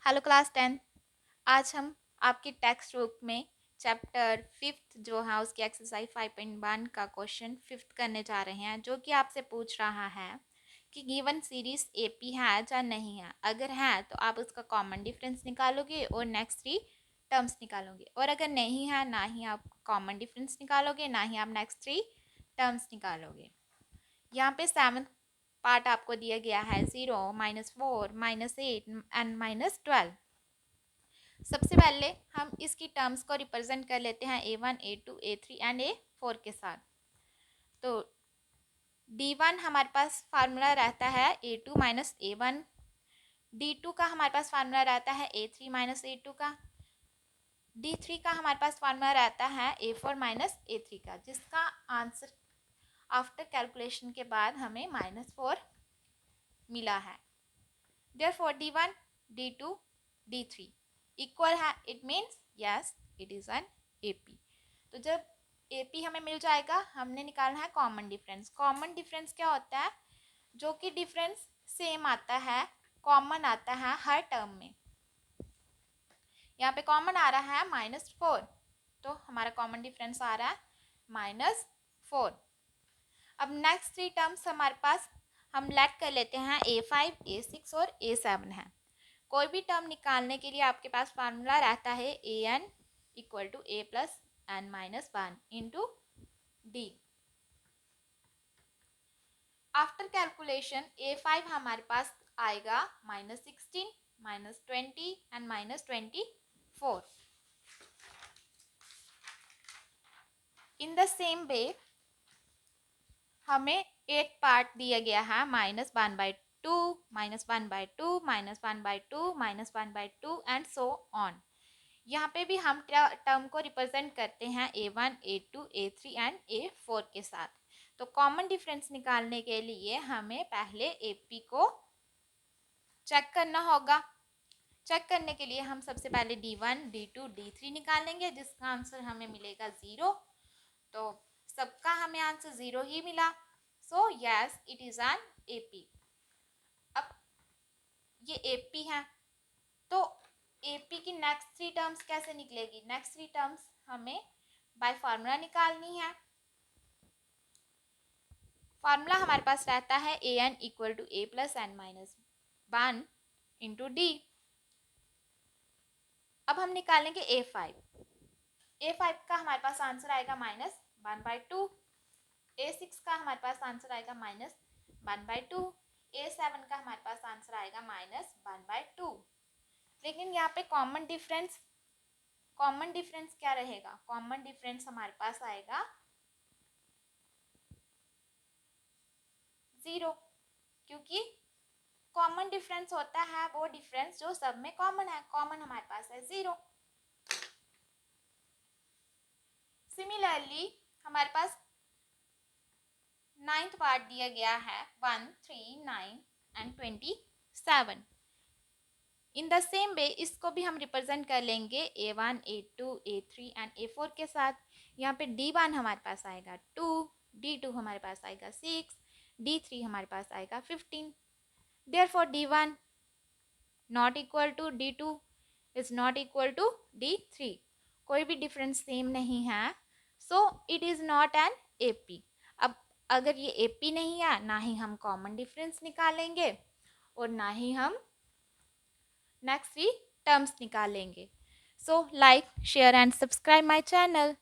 Hello class 10। आज हम आपकी टेक्स्ट बुक में चैप्टर 5 जो है उसकी एक्सरसाइज 5.1 का क्वेश्चन 5 करने जा रहे हैं, जो कि आपसे पूछ रहा है कि गिवन सीरीज एपी है या नहीं है। अगर है तो आप उसका कॉमन डिफरेंस निकालोगे और नेक्स्ट 3 टर्म्स निकालोगे, और अगर नहीं है ना ही आप कॉमन डिफरेंस निकालोगे ना ही आप नेक्स्ट 3 टर्म्स निकालोगे। यहाँ पे 7th पार्ट आपको दिया गया है 0, -4, -8 एंड -12। सबसे पहले हम इसकी टर्म्स को रिप्रेजेंट कर लेते हैं A1, A2, A3 and A4 के साथ। तो D1 हमारे पास फार्मूला रहता है A2 माइनस A1। D2 का हमारे पास फार्मूला रहता है A3 माइनस A2 का। D3 का हमारे पास फार्मूला रहता है A4 माइनस A3 का, जिसका आंसर आफ्टर कैलकुलेशन के बाद हमें -4 मिला है। Therefore D1, D2, D3 equal है, it means yes it is an AP। तो जब AP हमें मिल जाएगा, हमने निकालना है कॉमन डिफरेंस। कॉमन डिफरेंस क्या होता है? जो कि डिफरेंस सेम आता है, कॉमन आता है हर टर्म में। यहाँ पे कॉमन आ रहा है -4, तो हमारा कॉमन डिफरेंस आ रहा है -4। अब नेक्स्ट 3 टर्म्स हमारे पास हम लेट कर लेते हैं A5, A6 और A7 है। कोई भी टर्म निकालने के लिए आपके पास फार्मूला रहता है an equal to a plus N minus 1 into D. After calculation A5 हमारे पास आएगा -16, -20 and -24। In the same way हमें 8 पार्ट दिया गया है -1/2, -1/2, -1/2, -1/2 एंड सो ऑन। यहाँ पे भी हम टर्म को रिप्रेजेंट करते हैं A1, A2, A3 and A4 के साथ। तो कॉमन डिफरेंस निकालने के लिए हमें पहले AP को चेक करना होगा। चेक करने के लिए हम सबसे पहले D1, D2, D3 निकालेंगे, जिसका आंसर हमें मिलेगा 0। तो सबका हमें आंसर 0 ही मिला, so yes it is an AP। अब ये AP है, तो AP की नेक्स्ट 3 टर्म्स कैसे निकलेगी? नेक्स्ट 3 टर्म्स हमें बाय फार्मूला निकालनी है। फार्मूला हमारे पास रहता है an equal to a plus N minus 1 into D. अब हम निकालेंगे A5। A5 का हमारे पास आंसर आएगा -1/2। A6 का हमारे पास आंसर आएगा -1/2। A7 का हमारे पास आंसर आएगा -1/2। लेकिन यहाँ पे कॉमन डिफरेंस क्या रहेगा? कॉमन डिफरेंस हमारे पास आएगा 0, क्योंकि कॉमन डिफरेंस होता है वो डिफरेंस जो सब में कॉमन है। कॉमन हमारे पास है 0। सिमिलरली हमारे पास 9th पार्ट दिया गया है 1, 3, 9 एंड 27। इन द सेम वे इसको भी हम रिप्रेजेंट कर लेंगे A1, A2, A3 and A4 के साथ। यहाँ पे D1 हमारे पास आएगा 2, D2 हमारे पास आएगा 6, D3 हमारे पास आएगा 15। Therefore D1 not equal to D2 is not equal to D3। कोई भी डिफरेंस सेम नहीं है, so it is not an AP। अब अगर ये AP नहीं है, ना ही हम कॉमन डिफरेंस निकालेंगे और ना ही हम नेक्स्ट 3 टर्म्स निकालेंगे। So like, share and subscribe my channel.